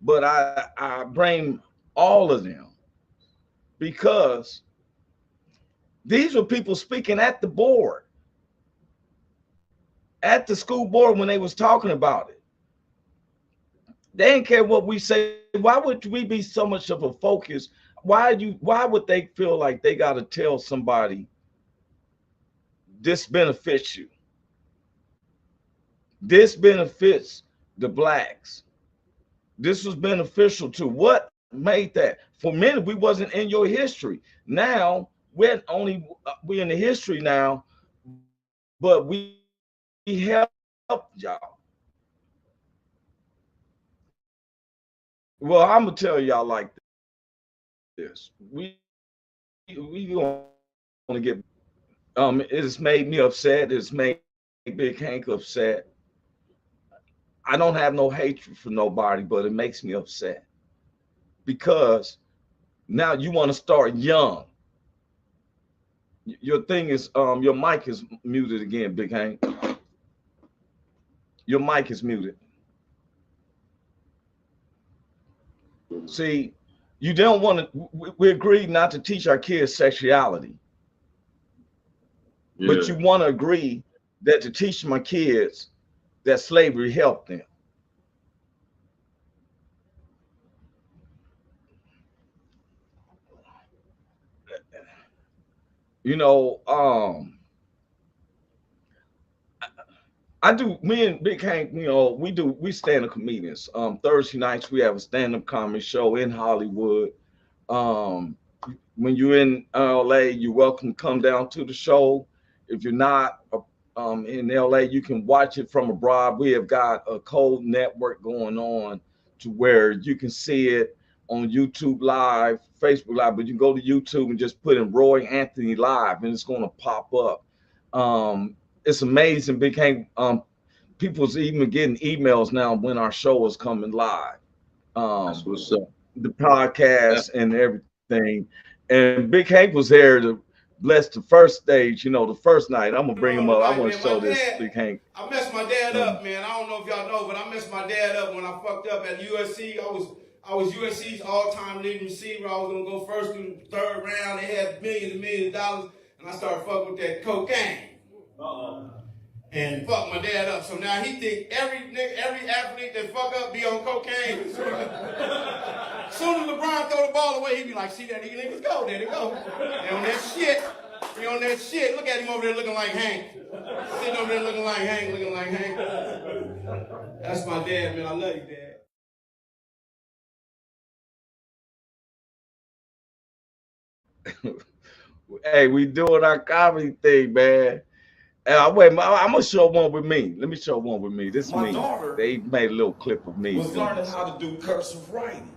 but I blame all of them, because these were people speaking at the board, at the school board, when they was talking about it. They didn't care what we say. Why would we be so much of a focus? Why would they feel like they got to tell somebody this benefits you? This benefits the blacks. This was beneficial to what made that? For many, we wasn't in your history. Now we're in the history now, but we helped y'all. Well, I'm gonna tell y'all like this. We gonna get it has made me upset. It's made Big Hank upset. I don't have no hatred for nobody, but it makes me upset, because now you want to start young. Your thing is your mic is muted again, Big Hank. Your mic is muted. See, you don't want to. We agreed not to teach our kids sexuality, but you want to agree that to teach my kids that slavery helped them. You know, me and Big Hank, you know, we stand-up comedians. Thursday nights we have a stand-up comedy show in Hollywood. When you're in LA, you're welcome to come down to the show. If you're not in LA, you can watch it from abroad. We have got a code network going on to where you can see it on YouTube Live, Facebook Live, but you can go to YouTube and just put in Roy Anthony Live and it's going to pop up. It's amazing. Big Hank, people's even getting emails now when our show is coming live. That's what's up. The podcast and everything. And Big Hank was there to bless the first stage, you know, the first night. I'm gonna bring him up. I want to show this, Big Hank. I messed my dad up, man. I don't know if y'all know, but I messed my dad up when I fucked up at USC. I was USC's all-time leading receiver. I was gonna go first through the third round. They had millions and millions of dollars, and I started fucking with that cocaine. And fuck my dad up. So now he think every athlete that fuck up be on cocaine. Soon as LeBron throw the ball away, he be like, see that niggas go, there they go. They on that shit. He on that shit. Look at him over there looking like Hank. Sitting over there looking like Hank. That's my dad, man. I love you, Dad. Hey, we doing our comedy thing, man. Wait, I'm gonna show one with me. Let me show one with me. This is me. They made a little clip of me. Was learning how to do cursive writing.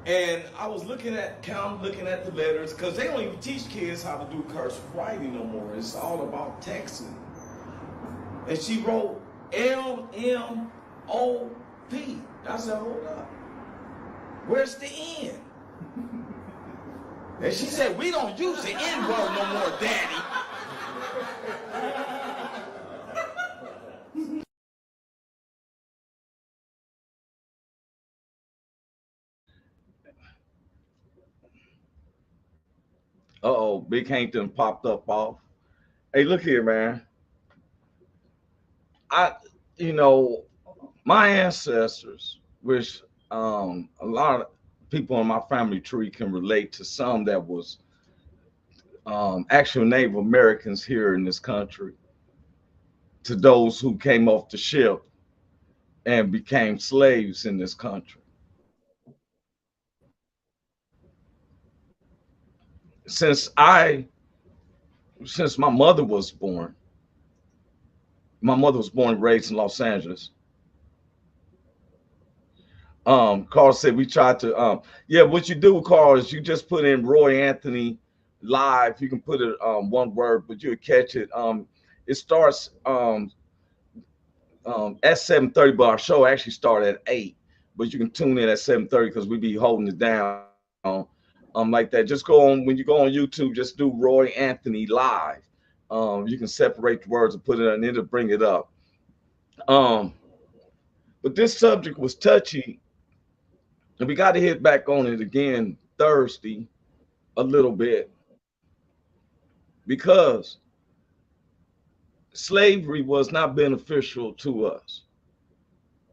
And I was looking at the letters, because they don't even teach kids how to do cursive writing no more. It's all about texting. And she wrote LMOP. I said, hold up. Where's the end? And she said, we don't use the N-word no more, Daddy. Uh-oh, Big Hank done popped up off. Hey, look here, man. You know, my ancestors, which a lot of people in my family tree can relate to, some that was actual Native Americans here in this country, to those who came off the ship and became slaves in this country. Since my mother was born and raised in Los Angeles. Carl said we tried to yeah, what you do, Carl, is you just put in Roy Anthony live. You can put it one word, but you'll catch it. It starts at 7:30, but our show actually started at 8. But you can tune in at 7:30 because we be holding it down like that. Just go on, when you go on YouTube, just do Roy Anthony live. You can separate the words and put it, and it'll bring it up. But this subject was touchy, and we got to hit back on it again Thursday a little bit, because slavery was not beneficial to us.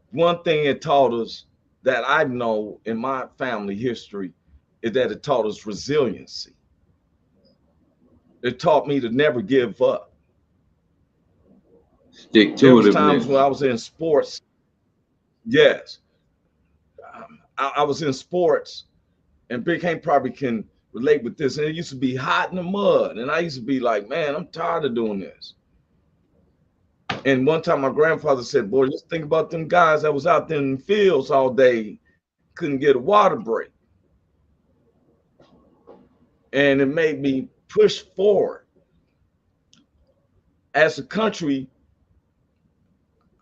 One thing it taught us that I know in my family history is that it taught us resiliency. It taught me to never give up. Stick to it. There was times when I was in sports. Yes. I was in sports, and Big Hank probably can relate with this. And it used to be hot in the mud. And I used to be like, man, I'm tired of doing this. And one time my grandfather said, boy, just think about them guys that was out there in the fields all day, couldn't get a water break. And it made me push forward. As a country,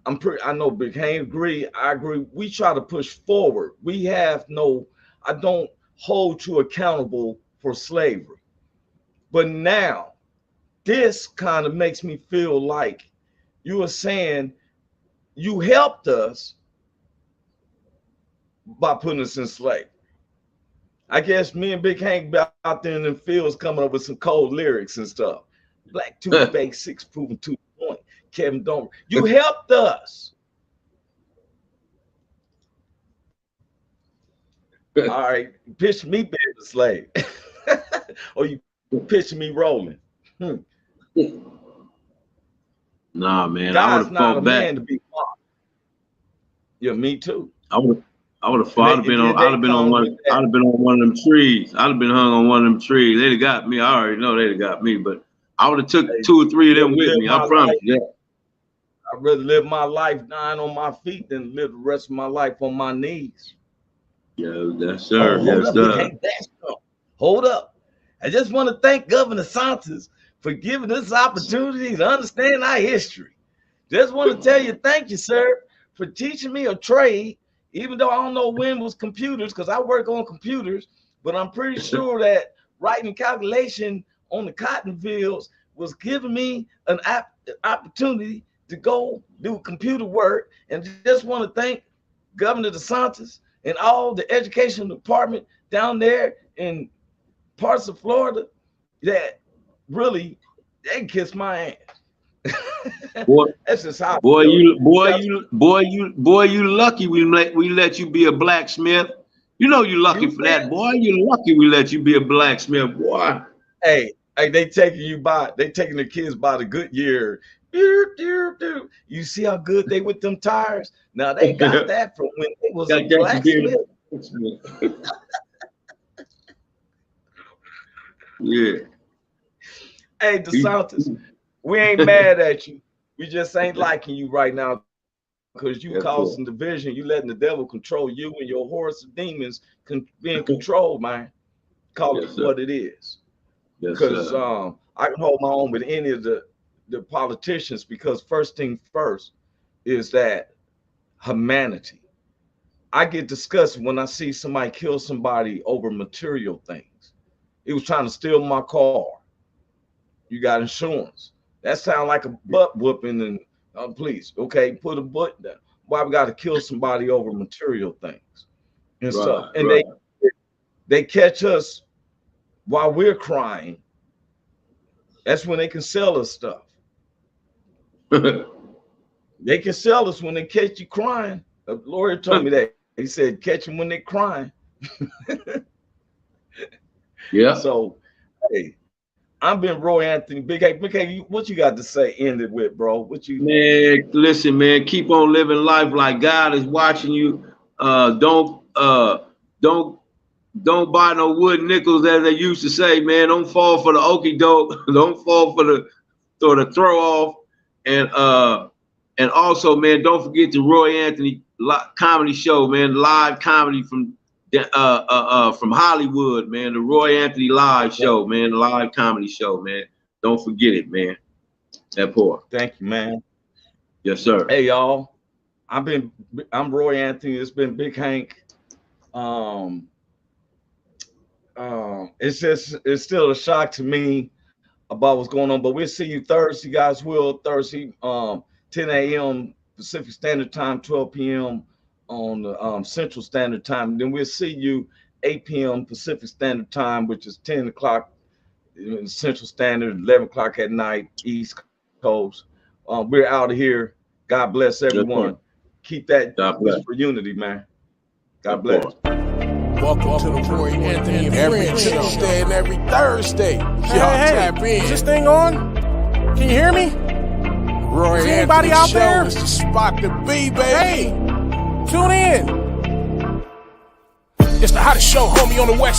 I know Big Hank agree. I agree. We try to push forward. I don't hold you accountable for slavery. But now, this kind of makes me feel like you were saying you helped us by putting us in slavery. I guess me and Big Hank out there in the fields coming up with some cold lyrics and stuff. Black 2 bake 6 proving 2 point. Kevin Domer, you helped us. All right, picture me being a slave, or you picture me rolling. Nah, man, God's not a man to be fought. Yeah, me too. I would have fought. I'd have been on one of them trees. I'd have been hung on one of them trees. They'd have got me. I already know they'd have got me, but I would have took 2 or 3 of them with me. I promise you. I'd rather live my life dying on my feet than live the rest of my life on my knees. Yeah, that's sir. Yes, sir. Hold up. I just want to thank Governor Santos for giving us opportunity to understand our history. Just want to tell you, thank you, sir, for teaching me a trade, even though I don't know when was computers, because I work on computers, but I'm pretty sure that writing calculation on the cotton fields was giving me an opportunity to go do computer work. And just want to thank Governor DeSantis and all the education department down there in parts of Florida that really, they can kiss my ass. Boy, that's just how. You lucky we let you be a blacksmith. You know you lucky for that, boy. You lucky we let you be a blacksmith, boy. Hey, they taking the kids by the Goodyear. You see how good they with them tires? Now they got that from when it was a blacksmith. Yeah. Hey, DeSantis, we ain't mad at you. We just ain't liking you right now because you causing division. You letting the devil control you and your horse of demons being controlled, man. Call it what it is. Because I can hold my own with any of the politicians, because first thing first is that humanity. I get disgusted when I see somebody kill somebody over material things. He was trying to steal my car. You got insurance. That sounds like a butt whooping. And please, okay, put a butt down. Why we got to kill somebody over material things and stuff? And they catch us while we're crying. That's when they can sell us stuff. They can sell us when they catch you crying. The lawyer told me that. He said, catch them when they're crying. Yeah. So, hey, I've been Roy Anthony. Big A, what you got to say? End it with, bro. What you? Man, listen, man. Keep on living life like God is watching you. Don't buy no wood nickels, as they used to say, man. Don't fall for the okie doke. Don't fall for the throw off. And also, man, don't forget the Roy Anthony comedy show, man. Live comedy from Hollywood, man. The Roy Anthony live show, man. The live comedy show, man. Don't forget it, man. That part. Thank you, man. Yes, sir. Hey, y'all. I'm Roy Anthony. It's been Big Hank. It's still a shock to me about what's going on, but we'll see you Thursday, guys. Thursday, 10 a.m. Pacific Standard Time, 12 p.m. on the Central Standard Time. Then we'll see you 8 p.m. Pacific Standard Time, which is 10 o'clock Central Standard, 11 o'clock at night, East Coast. We're out of here. God bless everyone. Keep that for unity, man. God bless. Welcome to the Roy Anthony every Tuesday and every Thursday. Y'all tap in. Is this thing on? Can you hear me? Roy Is Anthony anybody out show there? is the spot to be, baby. Hey, tune in. It's the hottest show, homie, on the West